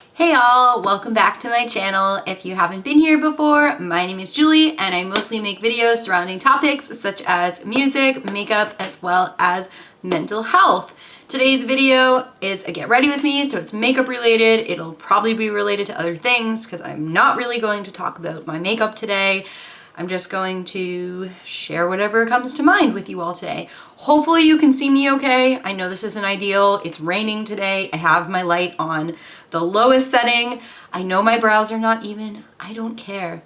Hey all, welcome back to my channel. If you haven't been here before, my name is Julie and I mostly make videos surrounding topics such as music, makeup, as well as mental health. Today's video is a get ready with me, so it's makeup related. It'll probably be related to other things because I'm not really going to talk about my makeup today. I'm just going to share whatever comes to mind with you all today. Hopefully you can see me okay. I know this isn't ideal. It's raining today. I have my light on the lowest setting. I know my brows are not even. I don't care.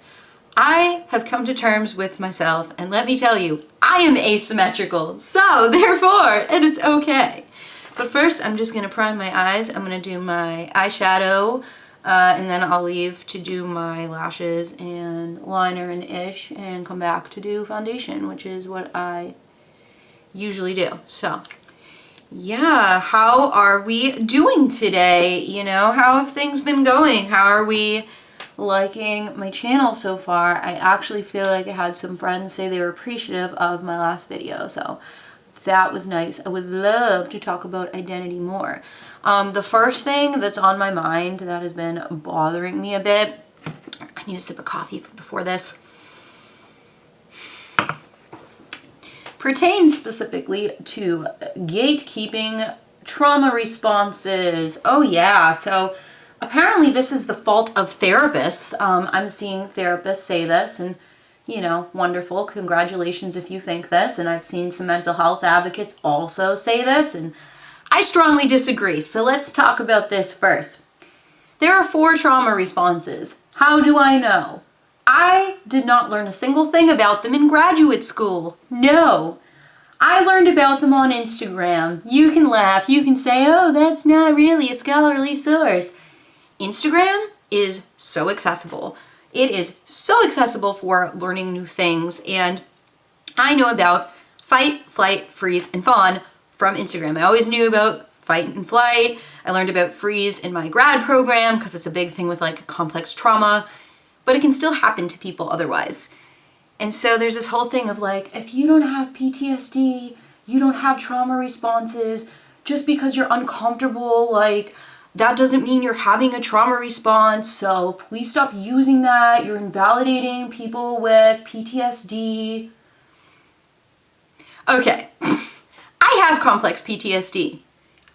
I have come to terms with myself, and let me tell you, I am asymmetrical. So therefore, and it's okay. But first, I'm just gonna prime my eyes. I'm gonna do my eyeshadow, and then I'll leave to do my lashes and liner and ish, and come back to do foundation, which is what I usually do. So yeah, how are we doing today? You know, how have things been going? How are we liking my channel so far? I actually feel like I had some friends say they were appreciative of my last video, so that was nice. I would love to talk about identity more. The first thing that's on my mind that has been bothering me a bit, I need a sip of coffee before this, pertains specifically to gatekeeping trauma responses. Oh yeah, so apparently this is the fault of therapists. I'm seeing therapists say this, and you know, wonderful, congratulations if you think this, and I've seen some mental health advocates also say this, and I strongly disagree. So let's talk about this first. There are 4 trauma responses. How do I know? I did not learn a single thing about them in graduate school. No. I learned about them on Instagram. You can laugh. You can say, oh, that's not really a scholarly source. Instagram is so accessible. It is so accessible for learning new things. And I know about fight, flight, freeze, and fawn from Instagram. I always knew about fight and flight. I learned about freeze in my grad program because it's a big thing with like complex trauma. But it can still happen to people otherwise. And so there's this whole thing of like, if you don't have PTSD, you don't have trauma responses, just because you're uncomfortable, like, that doesn't mean you're having a trauma response, so please stop using that. You're invalidating people with PTSD. Okay, I have complex PTSD.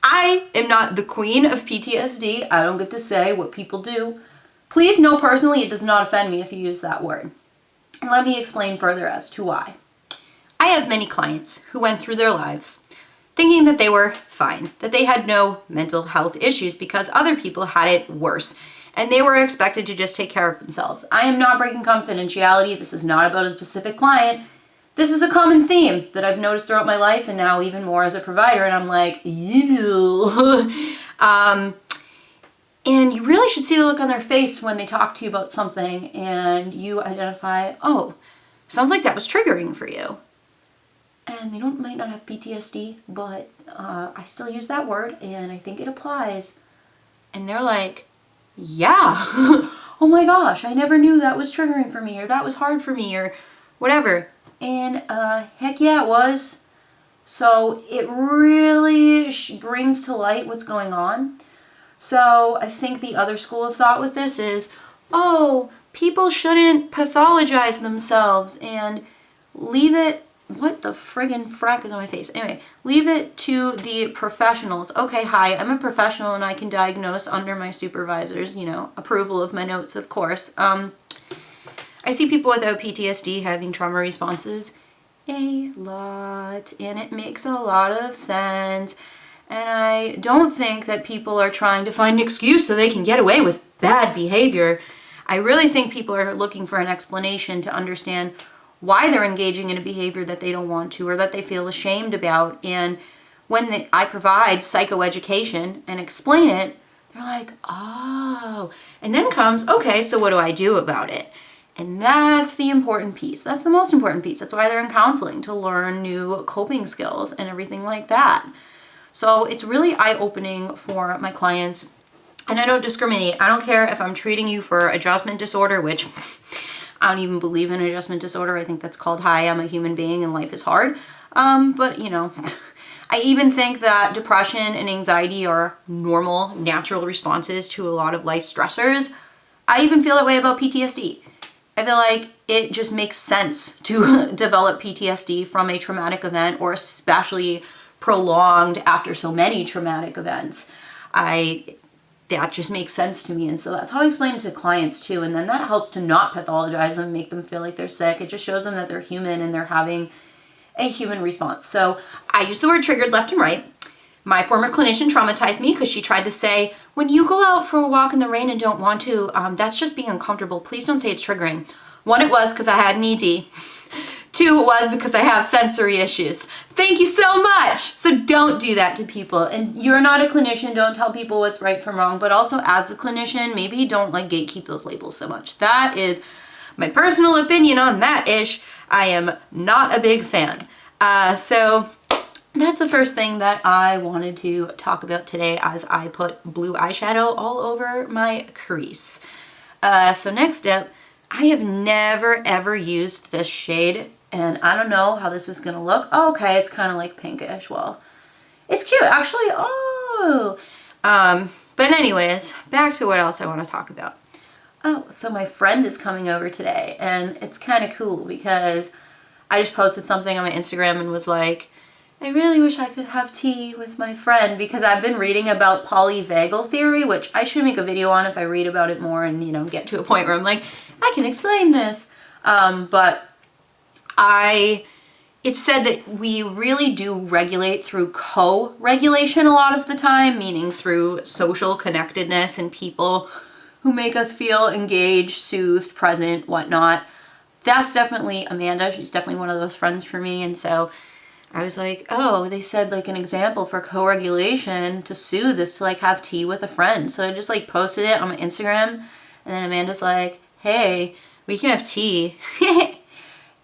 I am not the queen of PTSD. I don't get to say what people do. Please know personally, it does not offend me if you use that word. And let me explain further as to why. I have many clients who went through their lives thinking that they were fine, that they had no mental health issues because other people had it worse, and they were expected to just take care of themselves. I am not breaking confidentiality. This is not about a specific client. This is a common theme that I've noticed throughout my life, and now even more as a provider, and I'm like, ew. And you really should see the look on their face when they talk to you about something and you identify, oh, sounds like that was triggering for you. And they might not have PTSD, but I still use that word and I think it applies. And they're like, yeah, oh my gosh, I never knew that was triggering for me, or that was hard for me, or whatever. And heck yeah, it was. So it really brings to light what's going on. So I think the other school of thought with this is, oh, people shouldn't pathologize themselves and leave it, what the friggin' frack is on my face? Anyway, leave it to the professionals. Okay, hi, I'm a professional and I can diagnose under my supervisor's, you know, approval of my notes, of course. I see people without PTSD having trauma responses a lot, and it makes a lot of sense. And I don't think that people are trying to find an excuse so they can get away with bad behavior. I really think people are looking for an explanation to understand why they're engaging in a behavior that they don't want to or that they feel ashamed about. And when I provide psychoeducation and explain it, they're like, oh. And then comes, okay, so what do I do about it? And that's the important piece. That's the most important piece. That's why they're in counseling, to learn new coping skills and everything like that. So it's really eye-opening for my clients. And I don't discriminate. I don't care if I'm treating you for adjustment disorder, which I don't even believe in adjustment disorder. I think that's called, hi, I'm a human being and life is hard. But, you know, I even think that depression and anxiety are normal, natural responses to a lot of life stressors. I even feel that way about PTSD. I feel like it just makes sense to develop PTSD from a traumatic event, or especially prolonged after so many traumatic events. That just makes sense to me. And so that's how I explain it to clients too. And then that helps to not pathologize them, make them feel like they're sick. It just shows them that they're human and they're having a human response. So I use the word triggered left and right. My former clinician traumatized me because she tried to say, when you go out for a walk in the rain and don't want to, that's just being uncomfortable. Please don't say it's triggering. One, it was because I had an ED. Two, it was because I have sensory issues. Thank you so much. So don't do that to people. And you're not a clinician. Don't tell people what's right from wrong. But also as the clinician, maybe don't like gatekeep those labels so much. That is my personal opinion on that ish. I am not a big fan. So that's the first thing that I wanted to talk about today as I put blue eyeshadow all over my crease. So next up, I have never ever used this shade, and I don't know how this is gonna look. Oh, okay, it's kind of like pinkish. Well, it's cute actually. Oh, but anyways, back to what else I want to talk about. Oh, so my friend is coming over today, and it's kind of cool because I just posted something on my Instagram and was like, I really wish I could have tea with my friend, because I've been reading about polyvagal theory, which I should make a video on if I read about it more and, you know, get to a point where I'm like, I can explain this. It's said that we really do regulate through co-regulation a lot of the time, meaning through social connectedness and people who make us feel engaged, soothed, present, whatnot. That's definitely Amanda. She's definitely one of those friends for me. And so I was like, oh, they said like an example for co-regulation to soothe is to like have tea with a friend. So I just like posted it on my Instagram, and then Amanda's like, hey, we can have tea.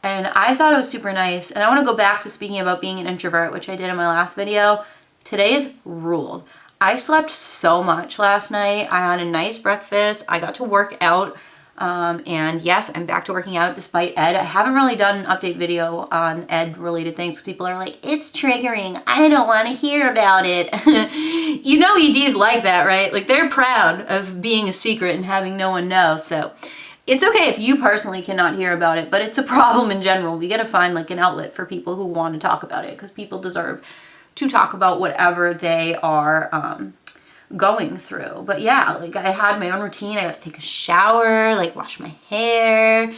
And I thought it was super nice. And I want to go back to speaking about being an introvert, which I did in my last video. Today's ruled. I slept so much last night. I had a nice breakfast. I got to work out. And yes, I'm back to working out despite Ed. I haven't really done an update video on Ed related things. People are like, it's triggering. I don't want to hear about it. You know, EDs like that, right? Like they're proud of being a secret and having no one know. So it's okay if you personally cannot hear about it, but it's a problem in general. We got to find like an outlet for people who want to talk about it, because people deserve to talk about whatever they are, going through. But yeah, like I had my own routine. I got to take a shower, like wash my hair,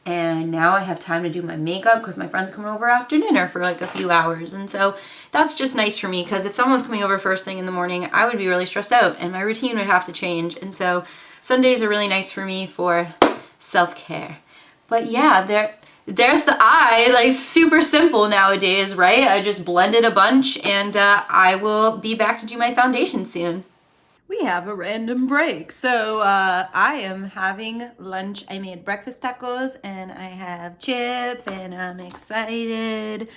and now I have time to do my makeup because my friend's coming over after dinner for like a few hours. And so that's just nice for me, because if someone was coming over first thing in the morning, I would be really stressed out and my routine would have to change. And so Sundays are really nice for me for self-care. But yeah, there's the eye, like super simple nowadays, right? I just blended a bunch, and I will be back to do my foundation soon. We have a random break. So I am having lunch. I made breakfast tacos and I have chips, and I'm excited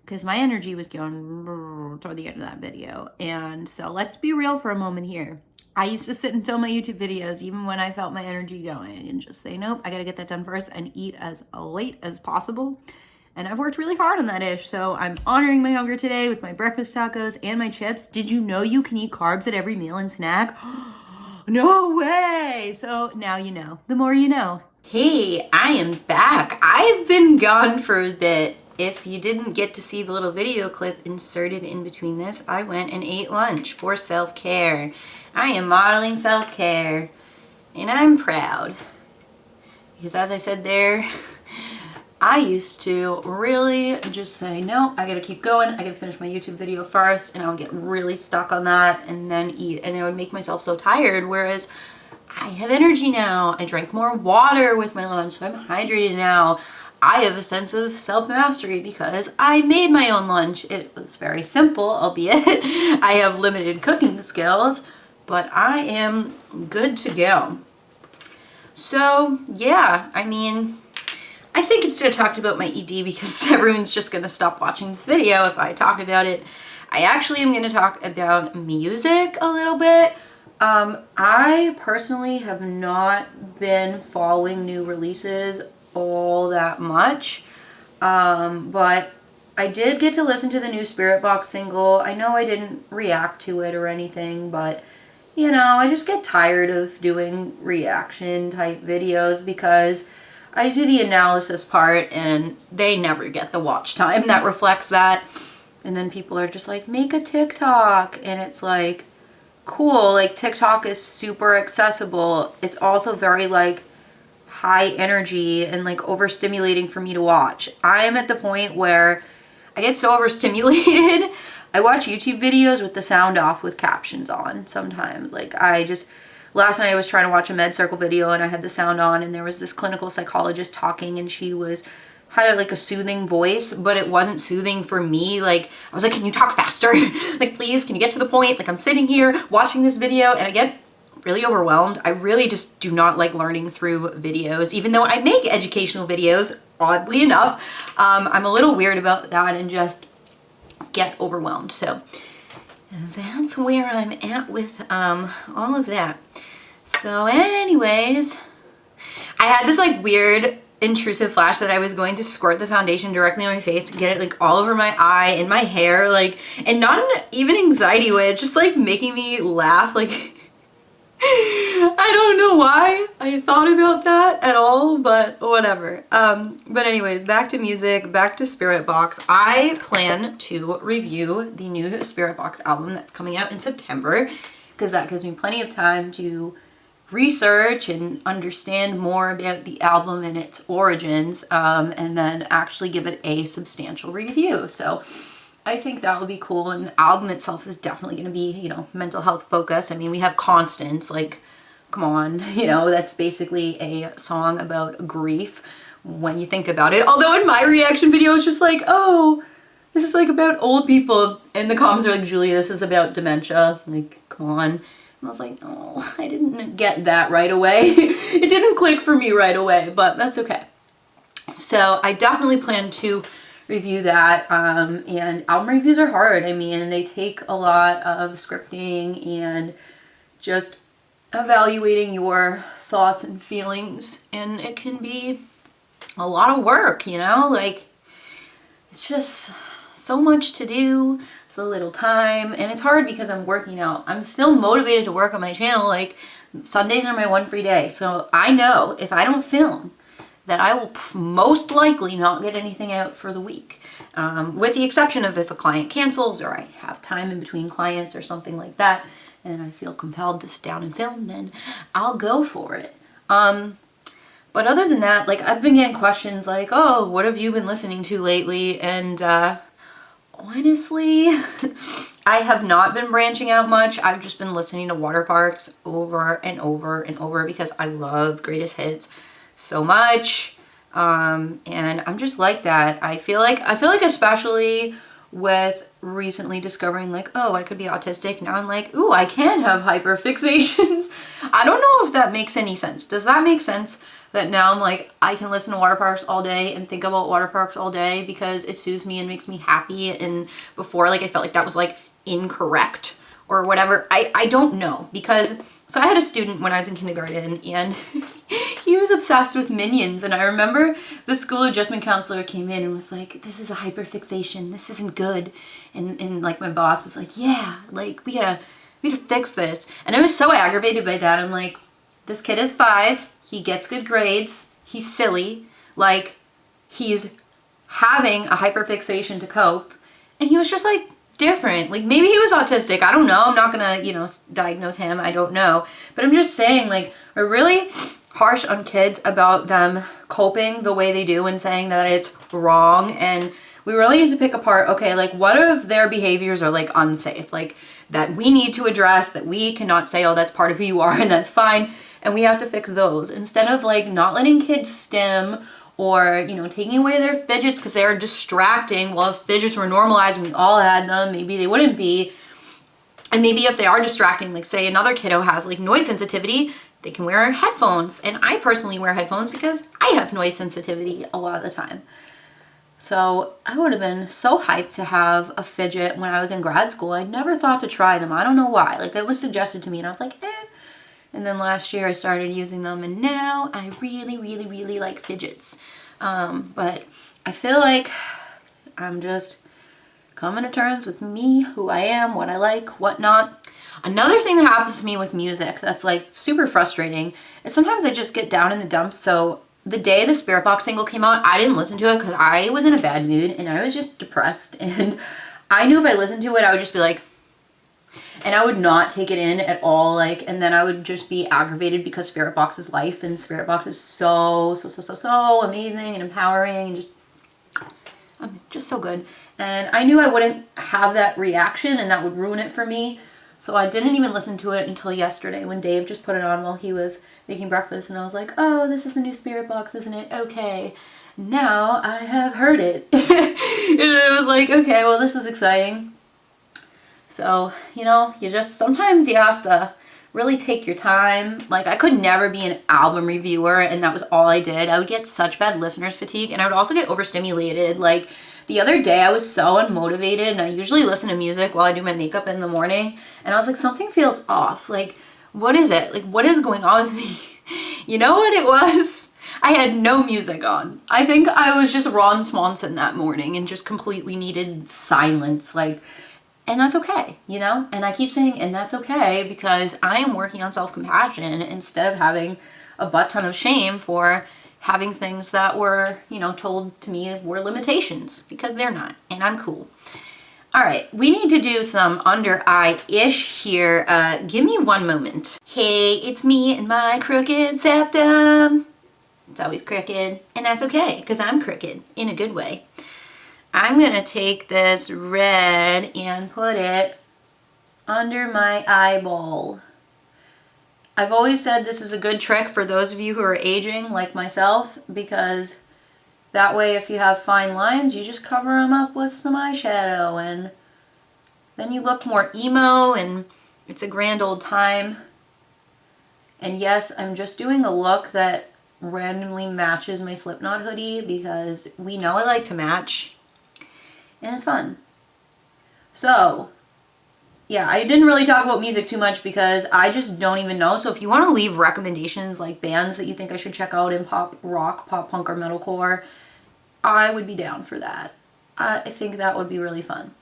because my energy was going toward the end of that video. And so let's be real for a moment here. I used to sit and film my YouTube videos even when I felt my energy going and just say, nope, I gotta get that done first and eat as late as possible. And I've worked really hard on that ish. So I'm honoring my hunger today with my breakfast tacos and my chips. Did you know you can eat carbs at every meal and snack? No way. So now you know. The more you know. Hey, I am back. I've been gone for a bit. If you didn't get to see the little video clip inserted in between this, I went and ate lunch for self-care. I am modeling self-care, and I'm proud. Because as I said there, I used to really just say, no, I gotta keep going. I gotta finish my YouTube video first, and I would get really stuck on that and then eat. And it would make myself so tired, whereas I have energy now. I drank more water with my lunch, so I'm hydrated now. I have a sense of self-mastery because I made my own lunch. It was very simple, albeit I have limited cooking skills, but I am good to go. So yeah, I mean, I think instead of talking about my ED, because everyone's just going to stop watching this video if I talk about it, I actually am going to talk about music a little bit. I personally have not been following new releases all that much, but I did get to listen to the new Spiritbox single. I know I didn't react to it or anything, but you know, I just get tired of doing reaction type videos because I do the analysis part and they never get the watch time that reflects that. And then people are just like, make a TikTok. And it's like, cool, like TikTok is super accessible. It's also very like high energy and like overstimulating for me to watch. I'm at the point where I get so overstimulated. I watch YouTube videos with the sound off with captions on sometimes. Like last night I was trying to watch a med circle video and I had the sound on and there was this clinical psychologist talking and she had like a soothing voice, but it wasn't soothing for me. Like I was like, can you talk faster? Like please, can you get to the point? Like I'm sitting here watching this video and I get really overwhelmed. I really just do not like learning through videos, even though I make educational videos, oddly enough. I'm a little weird about that and just get overwhelmed. So that's where I'm at with all of that. So anyways, I had this like weird intrusive flash that I was going to squirt the foundation directly on my face and get it like all over my eye, in my hair, like, and not in even anxiety way, it's just like making me laugh. Like I don't know why I thought about that at all, but whatever. But anyways, back to music, back to Spiritbox. I plan to review the new Spiritbox album that's coming out in September because that gives me plenty of time to research and understand more about the album and its origins, and then actually give it a substantial review. So I think that would be cool. And the album itself is definitely going to be, you know, mental health focused. I mean, we have Constance, like, come on, you know, that's basically a song about grief when you think about it. Although in my reaction video, it's just like, oh, this is like about old people. And the comments are like, Julia, this is about dementia. Like, come on. And I was like, oh, I didn't get that right away. It didn't click for me right away, but that's okay. So I definitely plan to review that, and album reviews are hard. I mean, they take a lot of scripting and just evaluating your thoughts and feelings, and it can be a lot of work, you know, like it's just so much to do, so little time, and it's hard because I'm working out. I'm still motivated to work on my channel. Like Sundays are my one free day, so I know if I don't film that I will most likely not get anything out for the week, with the exception of if a client cancels or I have time in between clients or something like that and I feel compelled to sit down and film, then I'll go for it. But other than that, like I've been getting questions like, oh, what have you been listening to lately? And honestly, I have not been branching out much. I've just been listening to Water Parks over and over and over because I love Greatest Hits so much, and I'm just like that. I feel like especially with recently discovering like, oh, I could be autistic, now I'm like, ooh, I can have hyperfixations. I don't know if that makes any sense. Does that make sense that now I'm like, I can listen to Water Parks all day and think about Water Parks all day because it soothes me and makes me happy, and before, like, I felt like that was like incorrect or whatever. I don't know, because so I had a student when I was in kindergarten and he was obsessed with Minions, and I remember the school adjustment counselor came in and was like, this is a hyperfixation, this isn't good, and like my boss was like, yeah, like we gotta fix this. And I was so aggravated by that. I'm like, this kid is 5, he gets good grades, he's silly, like he's having a hyperfixation to cope, and he was just like different. Like maybe he was autistic, I don't know, I'm not gonna, you know, diagnose him, I don't know, but I'm just saying, like, we're really harsh on kids about them coping the way they do and saying that it's wrong, and we really need to pick apart, okay, like what if their behaviors are like unsafe, like that we need to address, that we cannot say, oh, that's part of who you are and that's fine, and we have to fix those, instead of like not letting kids stim, or, you know, taking away their fidgets because they are distracting. Well, if fidgets were normalized and we all had them, maybe they wouldn't be. And maybe if they are distracting, like say another kiddo has like noise sensitivity, they can wear headphones. And I personally wear headphones because I have noise sensitivity a lot of the time. So I would have been so hyped to have a fidget when I was in grad school. I never thought to try them. I don't know why. Like it was suggested to me and I was like, eh. And then last year I started using them, and now I really, really, really like fidgets. But I feel like I'm just coming to terms with me, who I am, what I like, what not. Another thing that happens to me with music that's like super frustrating is sometimes I just get down in the dumps. So the day the Spiritbox single came out, I didn't listen to it because I was in a bad mood and I was just depressed. And I knew if I listened to it, I would just be like, and I would not take it in at all. Like, and then I would just be aggravated because Spiritbox is life and Spiritbox is so amazing and empowering and just so good. And I knew I wouldn't have that reaction and that would ruin it for me. So I didn't even listen to it until yesterday when Dave just put it on while he was making breakfast. And I was like, oh, this is the new Spiritbox, isn't it? Okay. Now I have heard it. And it was like, okay, well, this is exciting. So, you know, sometimes you have to really take your time. Like, I could never be an album reviewer and that was all I did. I would get such bad listener's fatigue and I would also get overstimulated. Like, the other day I was so unmotivated and I usually listen to music while I do my makeup in the morning. And I was like, something feels off. Like, what is it? Like, what is going on with me? You know what it was? I had no music on. I think I was just Ron Swanson that morning and just completely needed silence. Like, and that's okay, you know? And I keep saying, and that's okay, because I am working on self-compassion instead of having a butt ton of shame for having things that were, you know, told to me were limitations, because they're not, and I'm cool. All right, we need to do some under eye-ish here. Give me one moment. Hey, it's me and my crooked septum. It's always crooked, and that's okay, because I'm crooked in a good way. I'm going to take this red and put it under my eyeball. I've always said this is a good trick for those of you who are aging like myself, because that way if you have fine lines, you just cover them up with some eyeshadow and then you look more emo and it's a grand old time. And yes, I'm just doing a look that randomly matches my Slipknot hoodie because we know I like to match. And it's fun. So, yeah, I didn't really talk about music too much because I just don't even know. So if you want to leave recommendations like bands that you think I should check out in pop rock, pop punk, or metalcore, I would be down for that. I think that would be really fun.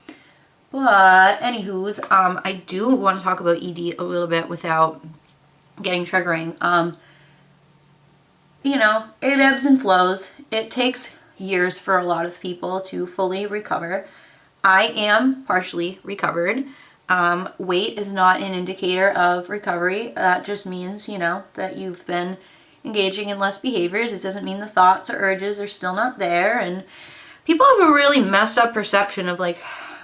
But anywho's, I do want to talk about ED a little bit without getting triggering. You know, it ebbs and flows. It takes years for a lot of people to fully recover. I am partially recovered. Weight is not an indicator of recovery. That just means, you know, that you've been engaging in less behaviors. It doesn't mean the thoughts or urges are still not there. And people have a really messed up perception of like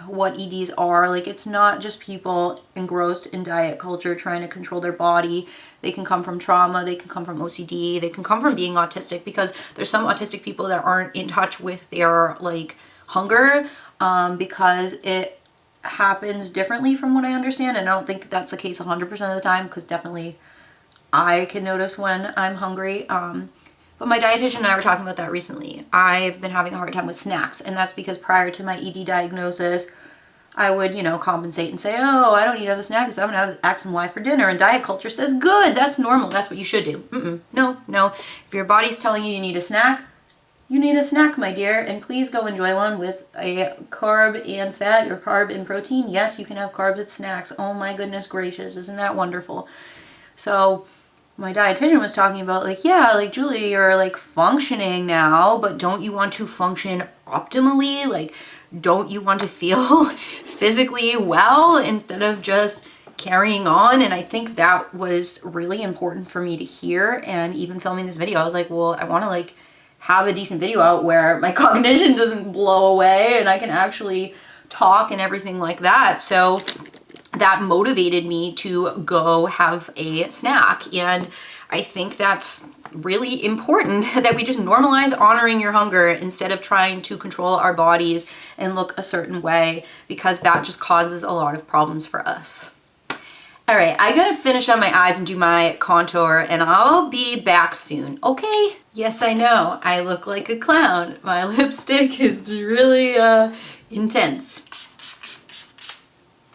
what EDs are. Like, it's not just people engrossed in diet culture trying to control their body. They can come from trauma, they can come from OCD, they can come from being autistic, because there's some autistic people that aren't in touch with their like hunger, because it happens differently from what I understand. And I don't think that's the case 100% of the time, because definitely I can notice when I'm hungry. But my dietitian and I were talking about that recently. I've been having a hard time with snacks, and that's because prior to my ED diagnosis, I would, you know, compensate and say, oh, I don't need to have a snack because I'm going to have X and Y for dinner. And diet culture says, good, that's normal. That's what you should do. No. If your body's telling you need a snack, you need a snack, my dear. And please go enjoy one with a carb and fat or carb and protein. Yes, you can have carbs at snacks. Oh my goodness gracious. Isn't that wonderful? So my dietitian was talking about like, yeah, like Julie, you're like functioning now, but don't you want to function optimally? Like, don't you want to feel physically well instead of just carrying on? And I think that was really important for me to hear. And even filming this video, I was like, well, I want to like have a decent video out where my cognition doesn't blow away and I can actually talk and everything like that. So that motivated me to go have a snack. And I think that's really important, that we just normalize honoring your hunger instead of trying to control our bodies and look a certain way, because that just causes a lot of problems for us. All right, I gotta finish on my eyes and do my contour, and I'll be back soon, okay? Yes, I know, I look like a clown. My lipstick is really intense.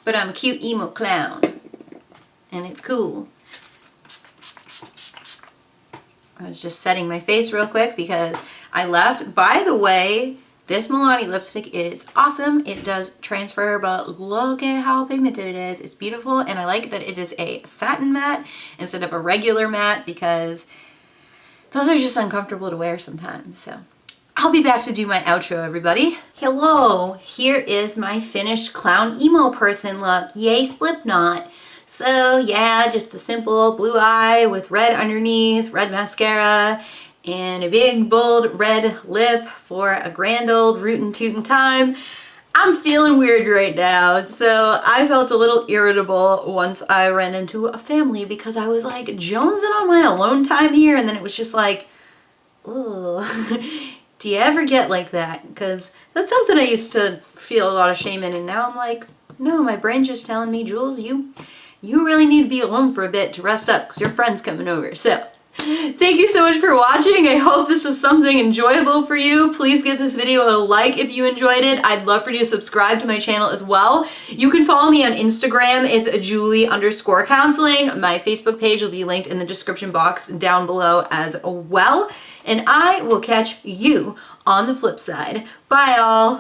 But I'm a cute emo clown, and it's cool. I was just setting my face real quick because I left. By the way, This Milani lipstick is awesome. It does transfer, but look at how pigmented it is. It's beautiful, and I like that it is a satin matte instead of a regular matte because those are just uncomfortable to wear sometimes. So I'll be back to do my outro, everybody. Hello, here is my finished clown emo person look. Yay, Slipknot. So yeah, just a simple blue eye with red underneath, red mascara, and a big bold red lip for a grand old rootin' tootin' time. I'm feeling weird right now, so I felt a little irritable once I ran into a family because I was like jonesing on my alone time here, and then it was just like, ugh. Do you ever get like that? Because that's something I used to feel a lot of shame in, and now I'm like, no, my brain's just telling me, Jules, you really need to be alone for a bit to rest up because your friend's coming over. So thank you so much for watching. I hope this was something enjoyable for you. Please give this video a like if you enjoyed it. I'd love for you to subscribe to my channel as well. You can follow me on Instagram. It's Julie_counseling. My Facebook page will be linked in the description box down below as well. And I will catch you on the flip side. Bye all.